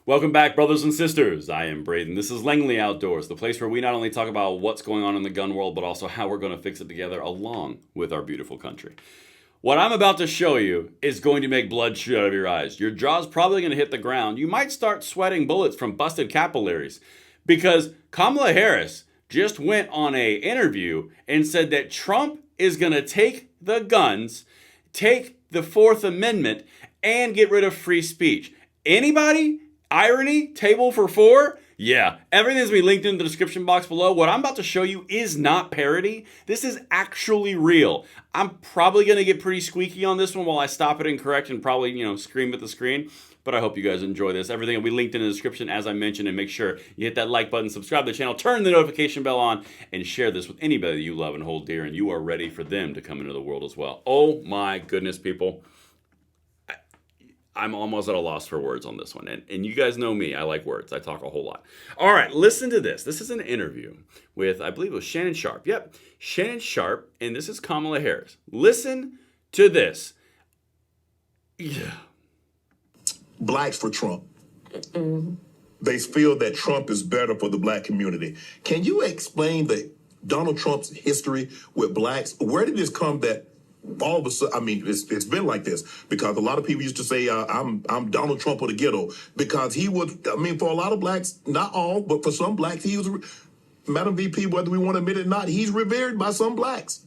Welcome back, brothers and sisters. I am Braden. This is Langley Outdoors, the place where we not only talk about what's going on in the gun world, but also how we're going to fix it together along with our beautiful country. What I'm about to show you is going to make blood shoot out of your eyes. Your jaw's probably going to hit the ground. You might start sweating bullets from busted capillaries because Kamala Harris just went on an interview and said that Trump is going to take the guns, take the Fourth Amendment, and get rid of free speech. Anybody? Irony? Table for four? Yeah, everything's going to be linked in the description box below. What I'm about to show you is not parody. This is actually real. I'm probably going to get pretty squeaky on this one while I stop it and correct and probably, scream at the screen. But I hope you guys enjoy this. Everything will be linked in the description as I mentioned. And make sure you hit that like button, subscribe to the channel, turn the notification bell on, and share this with anybody that you love and hold dear. And you are ready for them to come into the world as well. Oh my goodness, people. I'm almost at a loss for words on this one. And you guys know me. I like words. I talk a whole lot. All right, listen to this. This is an interview with, I believe it was Shannon Sharpe. Yep, Shannon Sharpe, and this is Kamala Harris. Listen to this. Yeah. Blacks for Trump. They feel that Trump is better for the black community. Can you explain Donald Trump's history with blacks? Where did this come that all of a sudden, it's been like this because a lot of people used to say, I'm Donald Trump of the ghetto because he was, for a lot of blacks, not all, but for some blacks, he was, Madam VP, whether we want to admit it or not, he's revered by some blacks.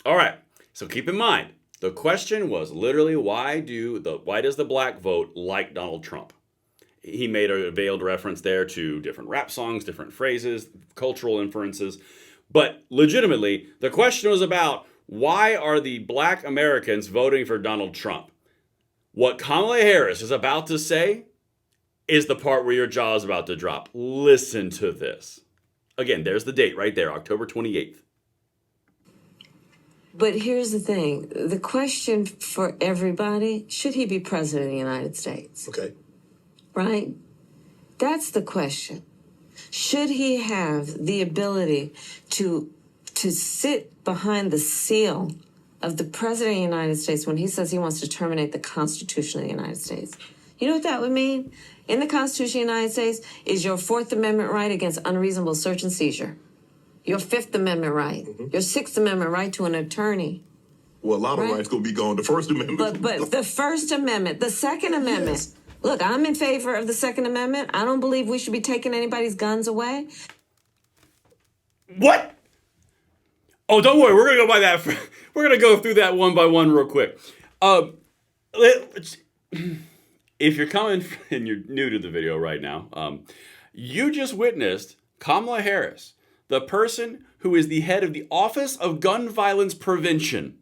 All right, so keep in mind, the question was literally, why does the black vote like Donald Trump? He made a veiled reference there to different rap songs, different phrases, cultural inferences. But legitimately, the question was about, why are the black Americans voting for Donald Trump? What Kamala Harris is about to say is the part where your jaw is about to drop. Listen to this. Again, there's the date right there, October 28th. But here's the thing. The question for everybody, should he be president of the United States? Okay. Right? That's the question. Should he have the ability to sit behind the seal of the President of the United States when he says he wants to terminate the Constitution of the United States? You know what that would mean? In the Constitution of the United States is your Fourth Amendment right against unreasonable search and seizure, your Fifth Amendment right, your Sixth Amendment right to an attorney. Well, a lot of rights going to be gone. The First Amendment. But the First Amendment, the Second Amendment. Yes. Look, I'm in favor of the Second Amendment. I don't believe we should be taking anybody's guns away. What? Oh, don't worry. We're going to go by that. We're going to go through that one by one real quick. If you're coming and you're new to the video right now, you just witnessed Kamala Harris, the person who is the head of the Office of Gun Violence Prevention,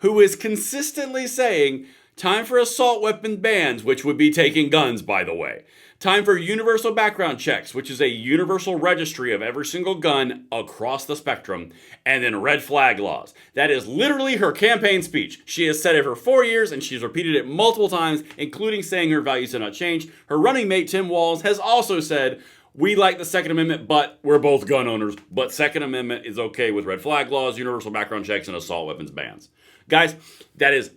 who is consistently saying, time for assault weapon bans, which would be taking guns, by the way. Time for universal background checks, which is a universal registry of every single gun across the spectrum. And then red flag laws. That is literally her campaign speech. She has said it for 4 years, and she's repeated it multiple times, including saying her values have not changed. Her running mate, Tim Walz, has also said, we like the Second Amendment, but we're both gun owners. But Second Amendment is okay with red flag laws, universal background checks, and assault weapons bans. Guys, that is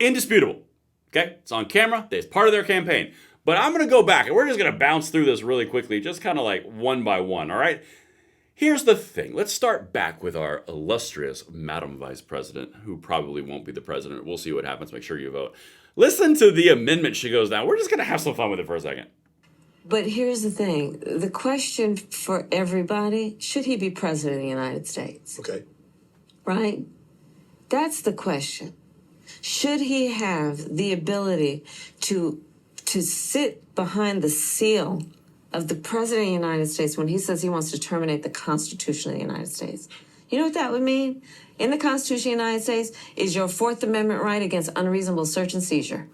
indisputable. Okay? It's on camera. It's part of their campaign. But I'm going to go back, and we're just going to bounce through this really quickly, just kind of like one by one, all right? Here's the thing. Let's start back with our illustrious Madam Vice President, who probably won't be the president. We'll see what happens. Make sure you vote. Listen to the amendment she goes down. We're just going to have some fun with it for a second. But here's the thing. The question for everybody, should he be president of the United States? Okay. Right? That's the question. Should he have the ability to sit behind the seal of the President of the United States when he says he wants to terminate the Constitution of the United States? You know what that would mean? In the Constitution of the United States is your Fourth Amendment right against unreasonable search and seizure.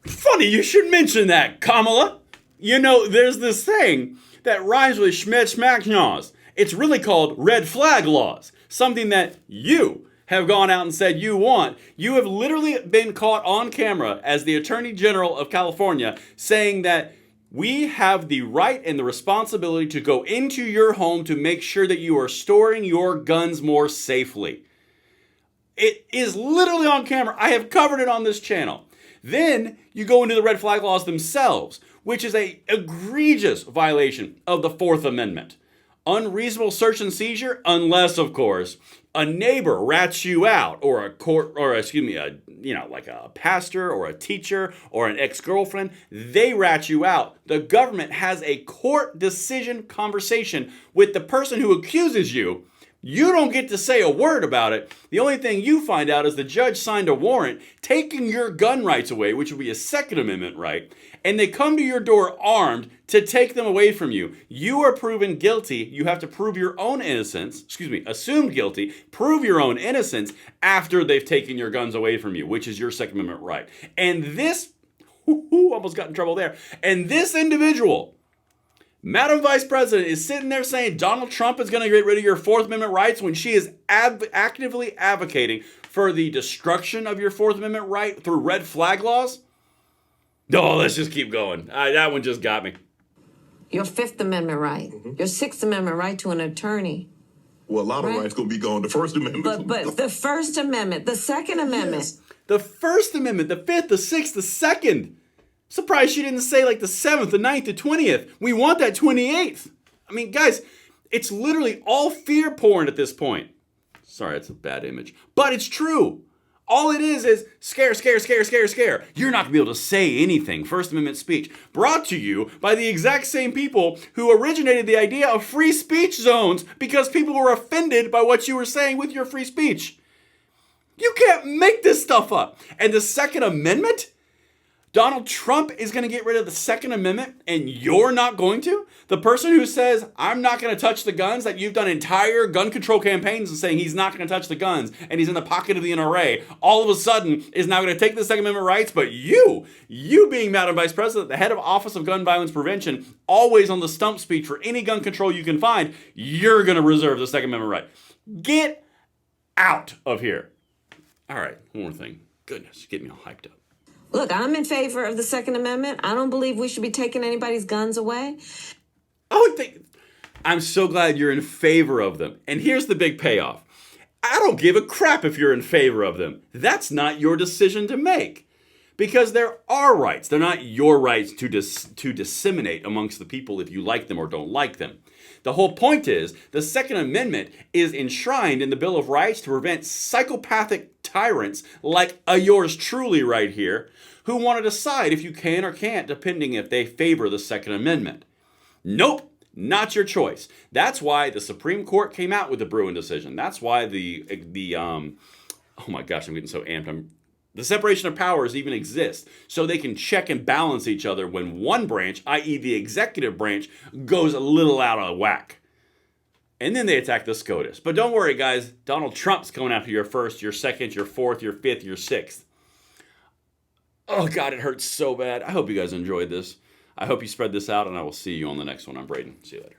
Funny you should mention that, Kamala. You know, there's this thing that rhymes with schmed schmacknaws. It's really called red flag laws. Something that you have gone out and said you want. You have literally been caught on camera as the Attorney General of California saying that we have the right and the responsibility to go into your home to make sure that you are storing your guns more safely. It is literally on camera. I have covered it on this channel. Then you go into the red flag laws themselves, which is a egregious violation of the Fourth Amendment. Unreasonable search and seizure, unless, of course, a neighbor rats you out, or a court, or like a pastor or a teacher or an ex-girlfriend, they rat you out. The government has a court decision conversation with the person who accuses you. You don't get to say a word about it. The only thing you find out is the judge signed a warrant taking your gun rights away, which would be a Second Amendment right, and they come to your door armed to take them away from you. You are proven guilty. You have to prove your own innocence, assumed guilty, prove your own innocence after they've taken your guns away from you, which is your Second Amendment right. And this, almost got in trouble there, and this individual, Madam Vice President, is sitting there saying Donald Trump is going to get rid of your Fourth Amendment rights when she is actively advocating for the destruction of your Fourth Amendment right through red flag laws? No, let's just keep going. That one just got me. Your Fifth Amendment right, your Sixth Amendment right to an attorney. Well, a lot of rights going to be gone. The First Amendment. But the First Amendment, the Second Amendment. Yes. The First Amendment, the Fifth, the Sixth, the Second. Surprised she didn't say like the 7th, the 9th, the 20th. We want that 28th. I mean, guys, it's literally all fear porn at this point. Sorry, that's a bad image. But it's true. All it is scare, scare, scare, scare, scare. You're not going to be able to say anything. First Amendment speech. Brought to you by the exact same people who originated the idea of free speech zones because people were offended by what you were saying with your free speech. You can't make this stuff up. And the Second Amendment? Donald Trump is going to get rid of the Second Amendment and you're not going to? The person who says, I'm not going to touch the guns, that you've done entire gun control campaigns and saying he's not going to touch the guns and he's in the pocket of the NRA, all of a sudden is now going to take the Second Amendment rights, but you being Madam Vice President, the head of Office of Gun Violence Prevention, always on the stump speech for any gun control you can find, you're going to reserve the Second Amendment right. Get out of here. All right, one more thing. Goodness, get me all hyped up. Look, I'm in favor of the Second Amendment. I don't believe we should be taking anybody's guns away. I'm so glad you're in favor of them. And here's the big payoff. I don't give a crap if you're in favor of them. That's not your decision to make. Because there are rights. They're not your rights to disseminate amongst the people if you like them or don't like them. The whole point is the Second Amendment is enshrined in the Bill of Rights to prevent psychopathic tyrants like yours truly right here who want to decide if you can or can't depending if they favor the Second Amendment. Nope, not your choice. That's why the Supreme Court came out with the Bruin decision. That's why oh my gosh, I'm getting so amped. The separation of powers even exists so they can check and balance each other when one branch, i.e. the executive branch, goes a little out of whack. And then they attack the SCOTUS. But don't worry, guys. Donald Trump's coming after your first, your second, your fourth, your fifth, your sixth. Oh, God, it hurts so bad. I hope you guys enjoyed this. I hope you spread this out, and I will see you on the next one. I'm Braden. See you later.